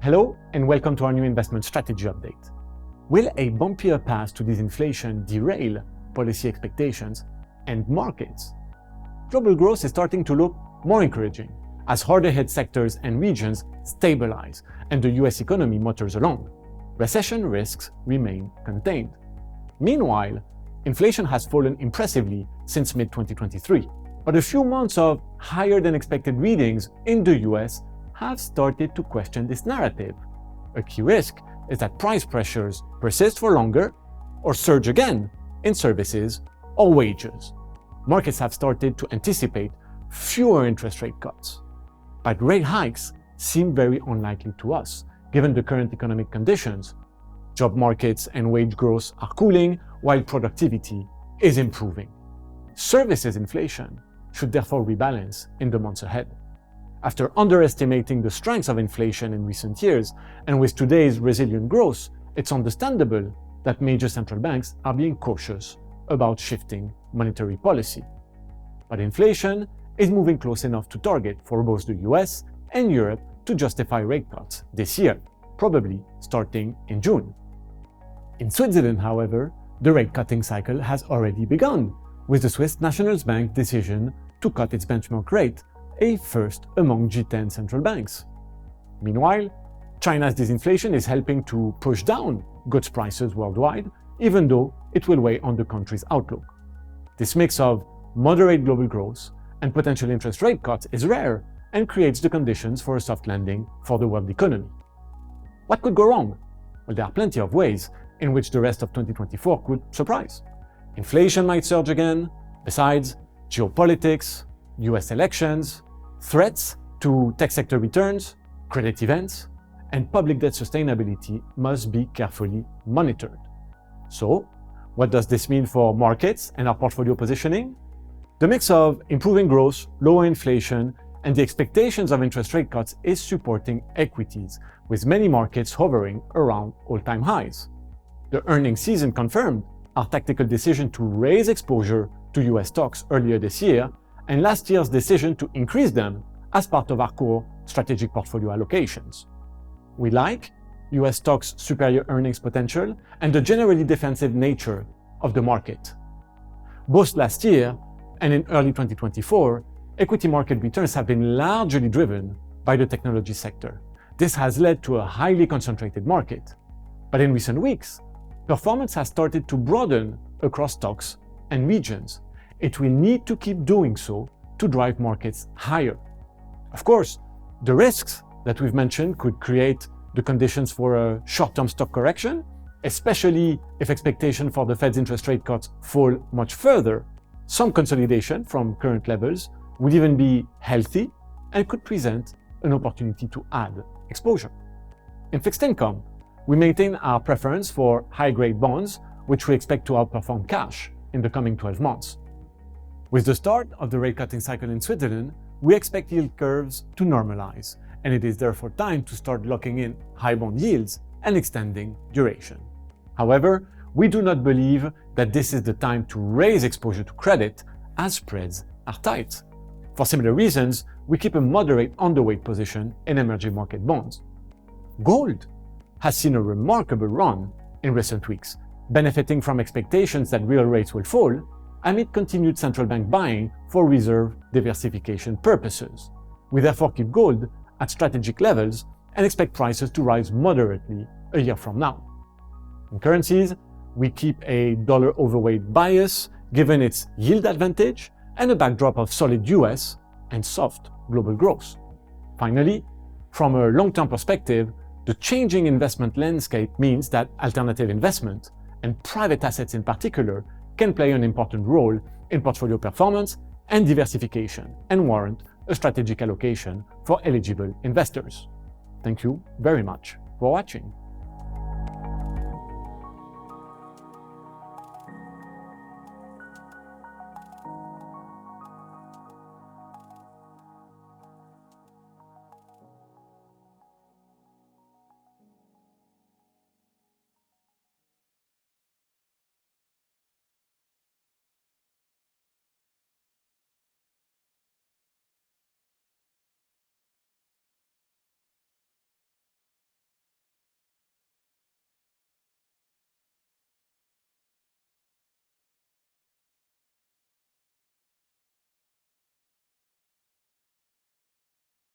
Hello and welcome to our new investment strategy update. Will a bumpier path to disinflation derail policy expectations and markets? Global growth is starting to look more encouraging as harder hit sectors and regions stabilize and the US economy mutters along. Recession risks remain contained. Meanwhile, inflation has fallen impressively since mid-2023, but a few months of higher than expected readings in the US have started to question this narrative. A key risk is that price pressures persist for longer or surge again in services or wages. Markets have started to anticipate fewer interest rate cuts, but rate hikes seem very unlikely to us, given the current economic conditions. Job markets and wage growth are cooling while productivity is improving. Services inflation should therefore rebalance in the months ahead. After underestimating the strengths of inflation in recent years, and with today's resilient growth, it's understandable that major central banks are being cautious about shifting monetary policy. But inflation is moving close enough to target for both the US and Europe to justify rate cuts this year, probably starting in June. In Switzerland, however, the rate cutting cycle has already begun, with the Swiss National Bank's decision to cut its benchmark rate, a first among G10 central banks. Meanwhile, China's disinflation is helping to push down goods prices worldwide, even though it will weigh on the country's outlook. This mix of moderate global growth and potential interest rate cuts is rare and creates the conditions for a soft landing for the world economy. What could go wrong? Well, there are plenty of ways in which the rest of 2024 could surprise. Inflation might surge again. Besides, geopolitics, US elections, threats to tech sector returns, credit events, and public debt sustainability must be carefully monitored. So, what does this mean for markets and our portfolio positioning? The mix of improving growth, lower inflation, and the expectations of interest rate cuts is supporting equities, with many markets hovering around all-time highs. The earnings season confirmed our tactical decision to raise exposure to US stocks earlier this year, and last year's decision to increase them as part of our core strategic portfolio allocations. We like US stocks' superior earnings potential and the generally defensive nature of the market. Both last year and in early 2024, equity market returns have been largely driven by the technology sector. This has led to a highly concentrated market. But in recent weeks, performance has started to broaden across stocks and regions. It will need to keep doing so to drive markets higher. Of course, the risks that we've mentioned could create the conditions for a short-term stock correction, especially if expectations for the Fed's interest rate cuts fall much further. Some consolidation from current levels would even be healthy and could present an opportunity to add exposure. In fixed income, we maintain our preference for high-grade bonds, which we expect to outperform cash in the coming 12 months. With the start of the rate cutting cycle in Switzerland, we expect yield curves to normalize, and it is therefore time to start locking in high bond yields and extending duration. However, we do not believe that this is the time to raise exposure to credit as spreads are tight. For similar reasons, we keep a moderate underweight position in emerging market bonds. Gold has seen a remarkable run in recent weeks, benefiting from expectations that real rates will fall amid continued central bank buying for reserve diversification purposes. We therefore keep gold at strategic levels and expect prices to rise moderately a year from now. In currencies, we keep a dollar overweight bias given its yield advantage and a backdrop of solid US and soft global growth. Finally, from a long-term perspective, the changing investment landscape means that alternative investment, and private assets in particular, can play an important role in portfolio performance and diversification and warrant a strategic allocation for eligible investors. Thank you very much for watching.